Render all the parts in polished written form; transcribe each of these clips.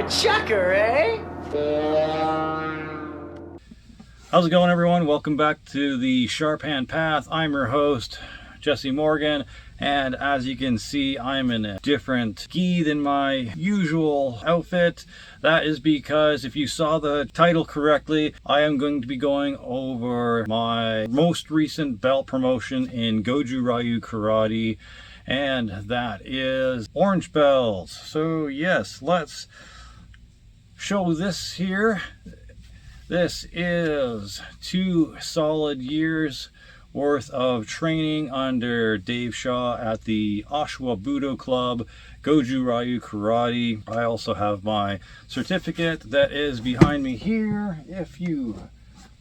Chucker, eh? How's it going, everyone? Welcome back to the Sharp Hand Path. I'm your host, Jesse Morgan, and as you can see, I'm in a different gi than my usual outfit. That is because if you saw the title correctly, I am going to be going over my most recent belt promotion in Goju-Ryu karate, and that is orange belts. So yes, let's show this here. This is 2 solid years worth of training under Dave Shaw at the Oshawa Budo Club, Goju-Ryu Karate. I also have my certificate that is behind me here. If you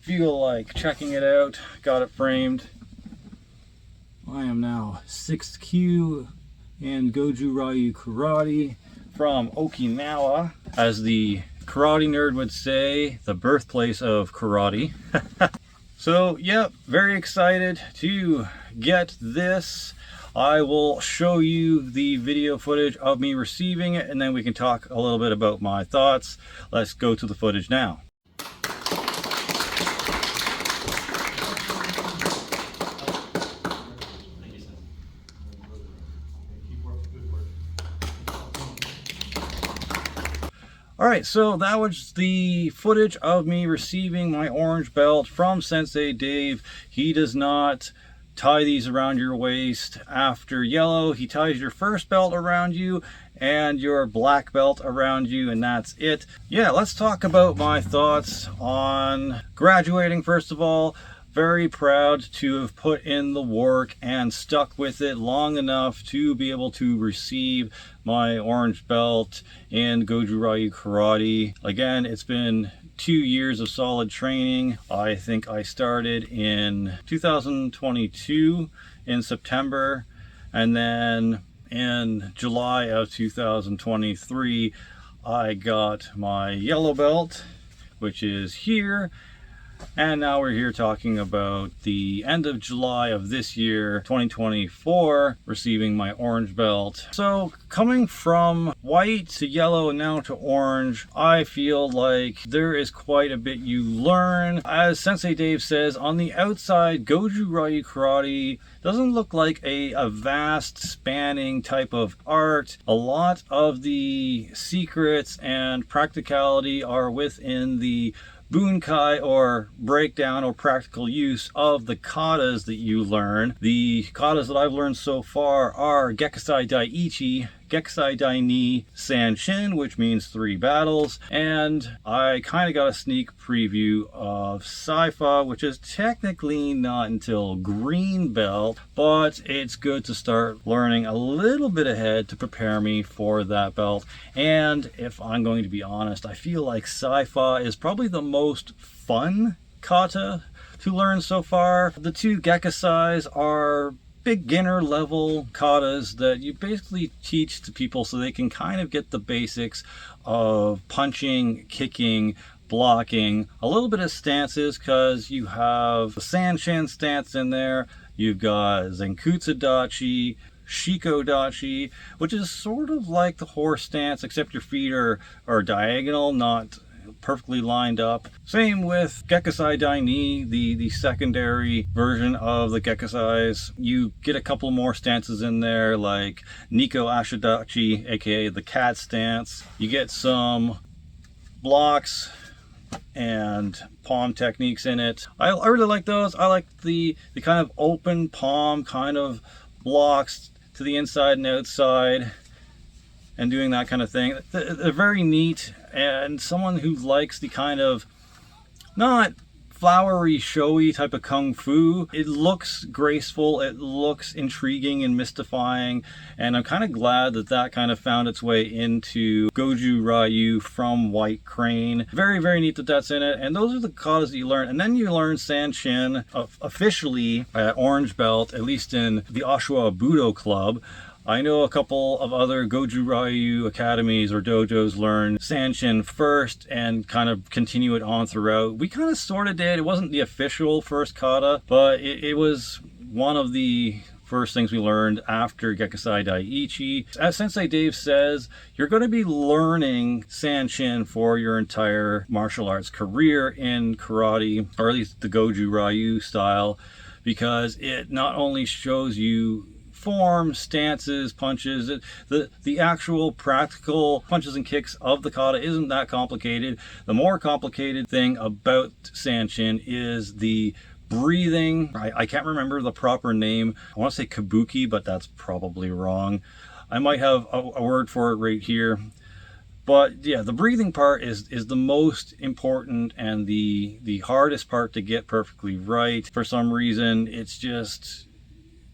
feel like checking it out, got it framed. I am now 6th Q in Goju-Ryu Karate from Okinawa, as the karate nerd would say, the birthplace of karate. So, yeah, very excited to get this. I will show you the video footage of me receiving it, and then we can talk a little bit about my thoughts. Let's go to the footage now. Alright, so that was the footage of me receiving my orange belt from Sensei Dave. He does not tie these around your waist after yellow. He ties your first belt around you and your black belt around you, and that's it. Yeah, let's talk about my thoughts on graduating. First of all, very proud to have put in the work and stuck with it long enough to be able to receive my orange belt in Goju-Ryu Karate. Again, it's been 2 years of solid training. I think I started in 2022 in September, and then in July of 2023 I got my yellow belt, which is here. And now we're here talking about the end of July of this year, 2024, receiving my orange belt. So coming from white to yellow and now to orange, I feel like there is quite a bit you learn. As Sensei Dave says, on the outside, Goju-Ryu Karate doesn't look like a vast spanning type of art. A lot of the secrets and practicality are within the bunkai, or breakdown or practical use of the katas that you learn. The katas that I've learned so far are Gekisai Daiichi, Gekisai Dai-Ni, Sanshin, which means 3 battles, and I kind of got a sneak preview of Saifa, which is technically not until green belt, but it's good to start learning a little bit ahead to prepare me for that belt. And if I'm going to be honest, I feel like Saifa is probably the most fun kata to learn so far. The 2 Gekisais are beginner level katas that you basically teach to people so they can kind of get the basics of punching, kicking, blocking, a little bit of stances, because you have the Sanshin stance in there, you've got Zenkutsu Dachi, Shiko Dachi, which is sort of like the horse stance, except your feet are diagonal, not perfectly lined up. Same with Gekisai Dai-Ni, the secondary version of the Gekisais. You get a couple more stances in there, like Niko Ashidachi, aka the cat stance. You get some blocks and palm techniques in it. I really like those. I like the kind of open palm kind of blocks to the inside and outside, and doing that kind of thing. They're very neat, and someone who likes the kind of not flowery, showy type of kung fu, it looks graceful, it looks intriguing and mystifying, and I'm kind of glad that that kind of found its way into Goju-Ryu from White Crane. Very, very neat that that's in it, and those are the katas that you learn. And then you learn Sanshin officially at orange belt, at least in the Oshawa Budo Club. I know a couple of other Goju-Ryu academies or dojos learn Sanshin first and kind of continue it on throughout. We kind of sort of did. It wasn't the official first kata, but it was one of the first things we learned after Gekusai Daiichi. As Sensei Dave says, you're going to be learning Sanshin for your entire martial arts career in karate, or at least the Goju-Ryu style, because it not only shows you form, stances, punches, the actual practical punches and kicks of the kata isn't that complicated. The more complicated thing about Sanshin is the breathing. I can't remember the proper name. I want to say kabuki, but that's probably wrong. I might have a word for it right here. But yeah, the breathing part is the most important and the hardest part to get perfectly right. For some reason, it's just,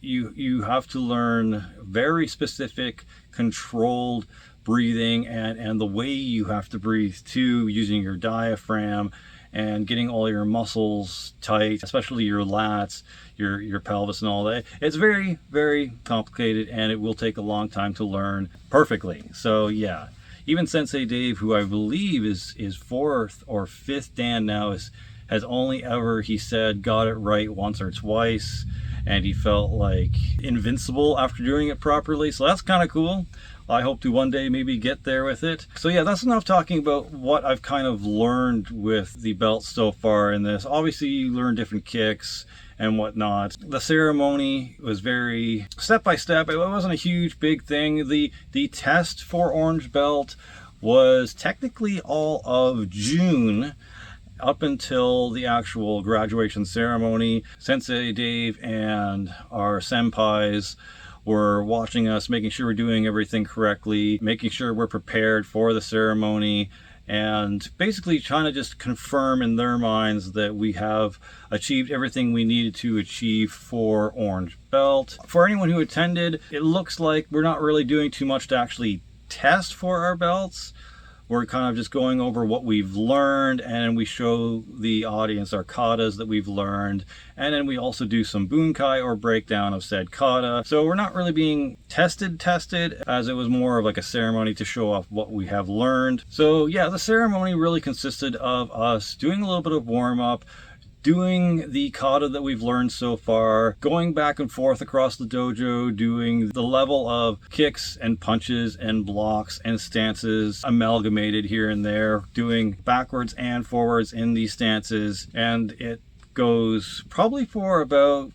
you have to learn very specific, controlled breathing, and the way you have to breathe too, using your diaphragm and getting all your muscles tight, especially your lats, your pelvis and all that. It's very, very complicated, and it will take a long time to learn perfectly. So yeah, even Sensei Dave, who I believe is fourth or fifth Dan now, has only ever, he said, got it right once or twice, and he felt like invincible after doing it properly. So that's kind of cool. I hope to one day maybe get there with it. So yeah, that's enough talking about what I've kind of learned with the belt so far in this. Obviously, you learn different kicks and whatnot. The ceremony was very step-by-step. It wasn't a huge, big thing. The test for Orange Belt was technically all of June, up until the actual graduation ceremony. Sensei Dave and our senpais were watching us, making sure we're doing everything correctly, making sure we're prepared for the ceremony, and basically trying to just confirm in their minds that we have achieved everything we needed to achieve for Orange Belt. For anyone who attended, it looks like we're not really doing too much to actually test for our belts. We're kind of just going over what we've learned, and we show the audience our katas that we've learned, and then we also do some bunkai or breakdown of said kata. So we're not really being tested, as it was more of like a ceremony to show off what we have learned. So yeah, the ceremony really consisted of us doing a little bit of warm-up, doing the kata that we've learned so far, going back and forth across the dojo, doing the level of kicks and punches and blocks and stances amalgamated here and there, doing backwards and forwards in these stances, and it goes probably for about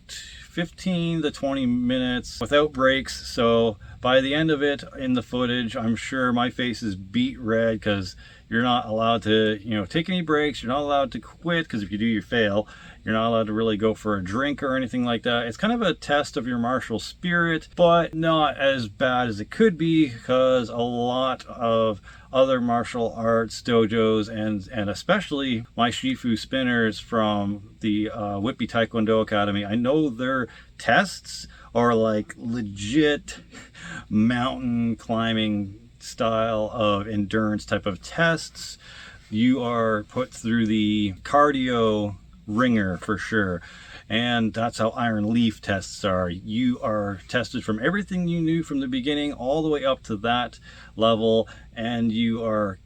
15 to 20 minutes without breaks. So by the end of it, in the footage, I'm sure my face is beet red, because you're not allowed to, take any breaks. You're not allowed to quit, because if you do, you fail. You're not allowed to really go for a drink or anything like that. It's kind of a test of your martial spirit, but not as bad as it could be, because a lot of other martial arts dojos, and especially my Shifu spinners from the Whippy Taekwondo Academy, I know their tests are like legit mountain climbing style of endurance type of tests. You are put through the cardio ringer for sure, and that's how Iron Leaf tests are. You are tested from everything you knew from the beginning all the way up to that level, and you are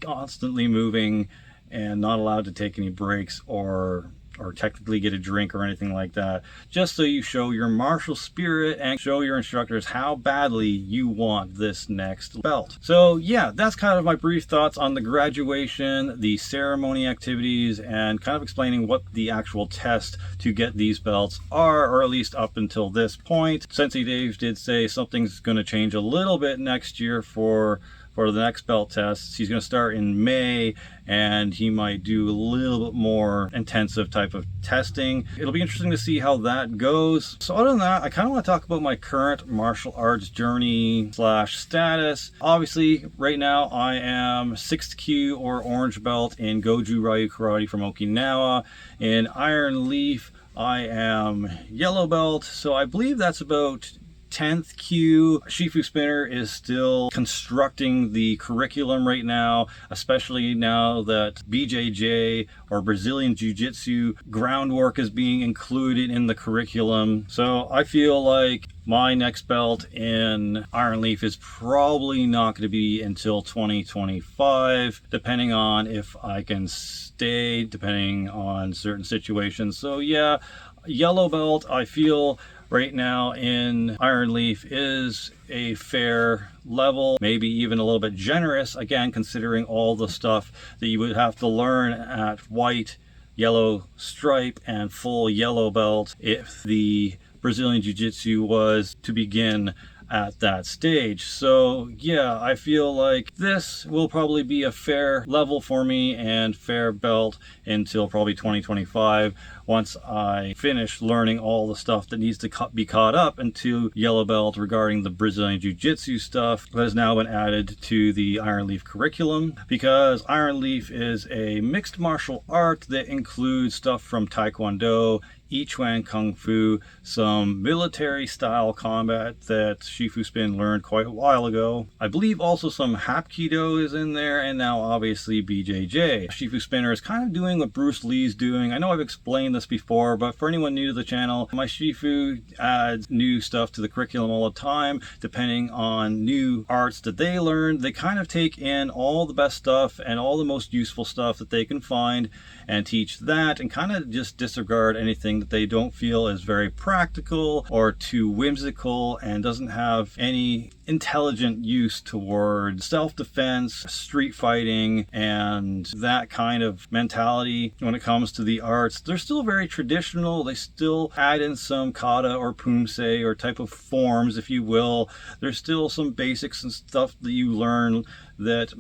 constantly moving and not allowed to take any breaks or technically get a drink or anything like that, just so you show your martial spirit and show your instructors how badly you want this next belt. So yeah, that's kind of my brief thoughts on the graduation, the ceremony activities, and kind of explaining what the actual test to get these belts are, or at least up until this point. Sensei Dave did say something's going to change a little bit next year for the next belt tests. He's going to start in May, and he might do a little bit more intensive type of testing. It'll be interesting to see how that goes. So other than that, I kind of want to talk about my current martial arts journey / status. Obviously, right now I am 6th Q or orange belt in Goju-Ryu karate from Okinawa. In Iron Leaf, I am yellow belt. So I believe that's about 10th Q. Shifu Spinner is still constructing the curriculum right now, especially now that BJJ or Brazilian Jiu-Jitsu groundwork is being included in the curriculum. So I feel like my next belt in Iron Leaf is probably not going to be until 2025, depending on if I can stay, depending on certain situations. So yeah, yellow belt, I feel right now in Iron Leaf is a fair level, maybe even a little bit generous, again, considering all the stuff that you would have to learn at white, yellow stripe, and full yellow belt if the Brazilian Jiu-Jitsu was to begin at that stage. So yeah, I feel like this will probably be a fair level for me and fair belt until probably 2025, once I finish learning all the stuff that needs to be caught up into yellow belt regarding the Brazilian Jiu-Jitsu stuff that has now been added to the Iron Leaf curriculum, because Iron Leaf is a mixed martial art that includes stuff from Taekwondo, I Chuan Kung Fu, some military style combat that Shifu Spin learned quite a while ago. I believe also some Hapkido is in there, and now obviously BJJ. Shifu Spinner is kind of doing what Bruce Lee's doing. I know I've explained this before, but for anyone new to the channel, my Shifu adds new stuff to the curriculum all the time, depending on new arts that they learn. They kind of take in all the best stuff and all the most useful stuff that they can find and teach that, and kind of just disregard anything that they don't feel is very practical or too whimsical and doesn't have any intelligent use towards self-defense, street fighting, and that kind of mentality. When it comes to the arts, they're still very traditional. They still add in some kata or pumse or type of forms, if you will. There's still some basics and stuff that you learn that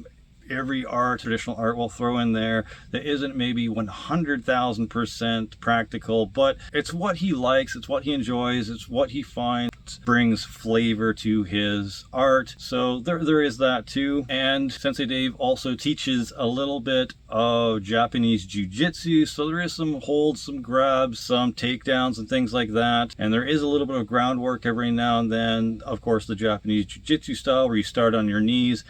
every traditional art will throw in there that isn't maybe 100,000% practical, but it's what he likes, it's what he enjoys, it's what he finds brings flavor to his art. So there is that too. And Sensei Dave also teaches a little bit of Japanese Jiu-Jitsu, so there is some holds, some grabs, some takedowns and things like that, and there is a little bit of groundwork every now and then. Of course, the Japanese Jiu-Jitsu style where you start on your knees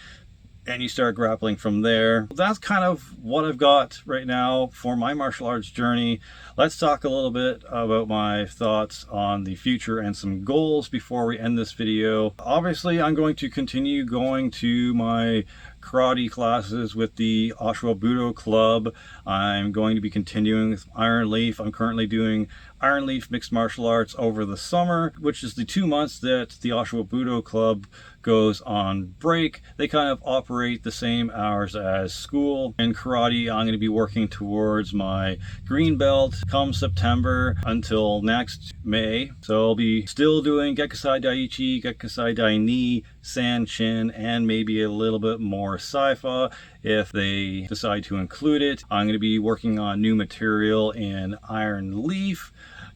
and you start grappling from there. That's kind of what I've got right now for my martial arts journey. Let's talk a little bit about my thoughts on the future and some goals before we end this video. Obviously, I'm going to continue going to my karate classes with the Oshawa Budo Club. I'm going to be continuing with Iron Leaf. I'm currently doing Iron Leaf Mixed Martial Arts over the summer, which is the 2 months that the Oshawa Budo Club goes on break. They kind of operate the same hours as school. In karate, I'm going to be working towards my green belt come September until next May. So I'll be still doing Gekusai Daiichi, Gekusai Daini, Sanchin, and maybe a little bit more Saifa if they decide to include it. I'm going to be working on new material in Iron Leaf,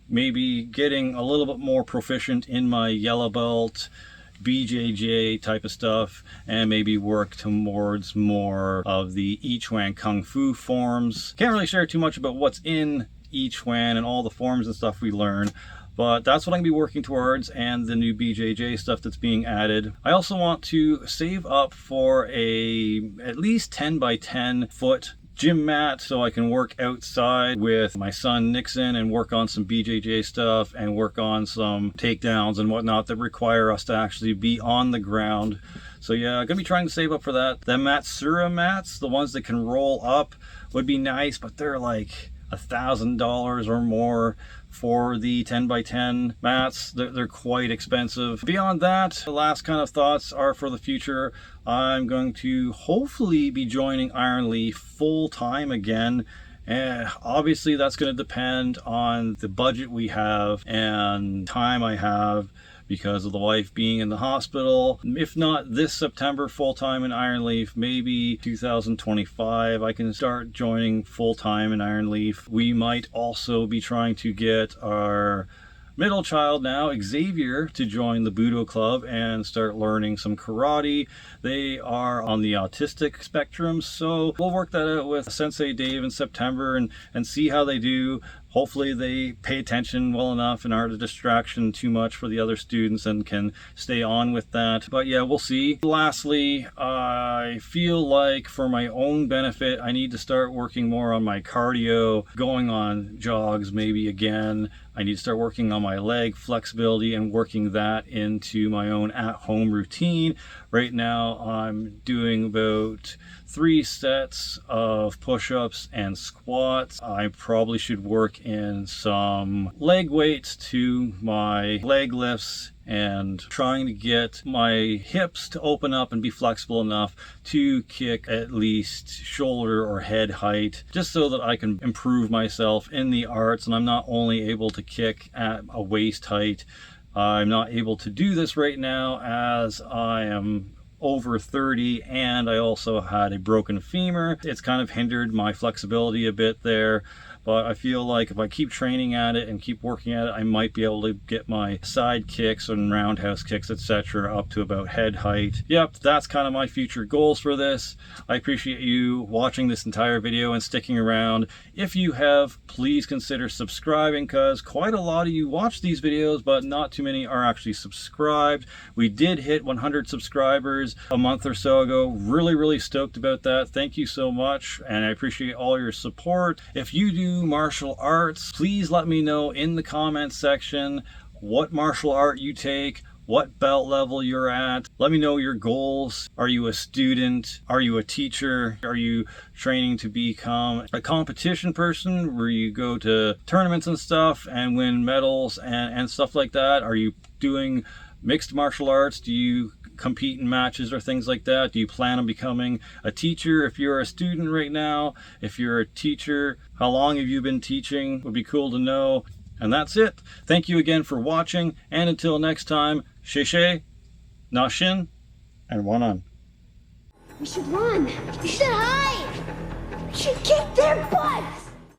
maybe getting a little bit more proficient in my yellow belt, BJJ type of stuff, and maybe work towards more of the I Chuan Kung Fu forms. Can't really share too much about what's in I Chuan and all the forms and stuff we learn, but that's what I'm going to be working towards, and the new BJJ stuff that's being added. I also want to save up for at least 10 by 10 foot gym mat so I can work outside with my son Nixon and work on some BJJ stuff and work on some takedowns and whatnot that require us to actually be on the ground. So yeah, I'm gonna be trying to save up for that. The Matsura mats, the ones that can roll up, would be nice, but they're like $1,000 or more for the 10 by 10 mats. They're quite expensive. Beyond that, the last kind of thoughts are for the future. I'm going to hopefully be joining Iron Leaf full time again. And obviously that's going to depend on the budget we have and time I have, because of the wife being in the hospital. If not this September full-time in Iron Leaf, maybe 2025 I can start joining full-time in Iron Leaf. We might also be trying to get our middle child now, Xavier, to join the Budo Club and start learning some karate. They are on the autistic spectrum, so we'll work that out with Sensei Dave in September and see how they do. Hopefully they pay attention well enough and aren't a distraction too much for the other students and can stay on with that. But yeah, we'll see. Lastly, I feel like for my own benefit, I need to start working more on my cardio, going on jogs maybe again. I need to start working on my leg flexibility and working that into my own at-home routine. Right now I'm doing about 3 sets of push-ups and squats. I probably should work in some leg weights to my leg lifts and trying to get my hips to open up and be flexible enough to kick at least shoulder or head height, just so that I can improve myself in the arts. And I'm not only able to kick at a waist height, I'm not able to do this right now as I am over 30 and I also had a broken femur. It's kind of hindered my flexibility a bit there, but I feel like if I keep training at it and keep working at it, I might be able to get my side kicks and roundhouse kicks, etc. up to about head height. Yep, that's kind of my future goals for this. I appreciate you watching this entire video and sticking around. If you have, please consider subscribing, because quite a lot of you watch these videos, but not too many are actually subscribed. We did hit 100 subscribers a month or so ago. Really stoked about that. Thank you so much, and I appreciate all your support. If you do martial arts, please let me know in the comments section what martial art you take, what belt level you're at. Let me know your goals. Are you a student? Are you a teacher? Are you training to become a competition person where you go to tournaments and stuff and win medals and stuff like that? Are you doing mixed martial arts? Do you compete in matches or things like that? Do you plan on becoming a teacher? If you're a student right now, if you're a teacher, how long have you been teaching? Would be cool to know. And that's it. Thank you again for watching, and until next time, Sheshe, Nashin, and one on. We should run. We should hide. We should kick their butts.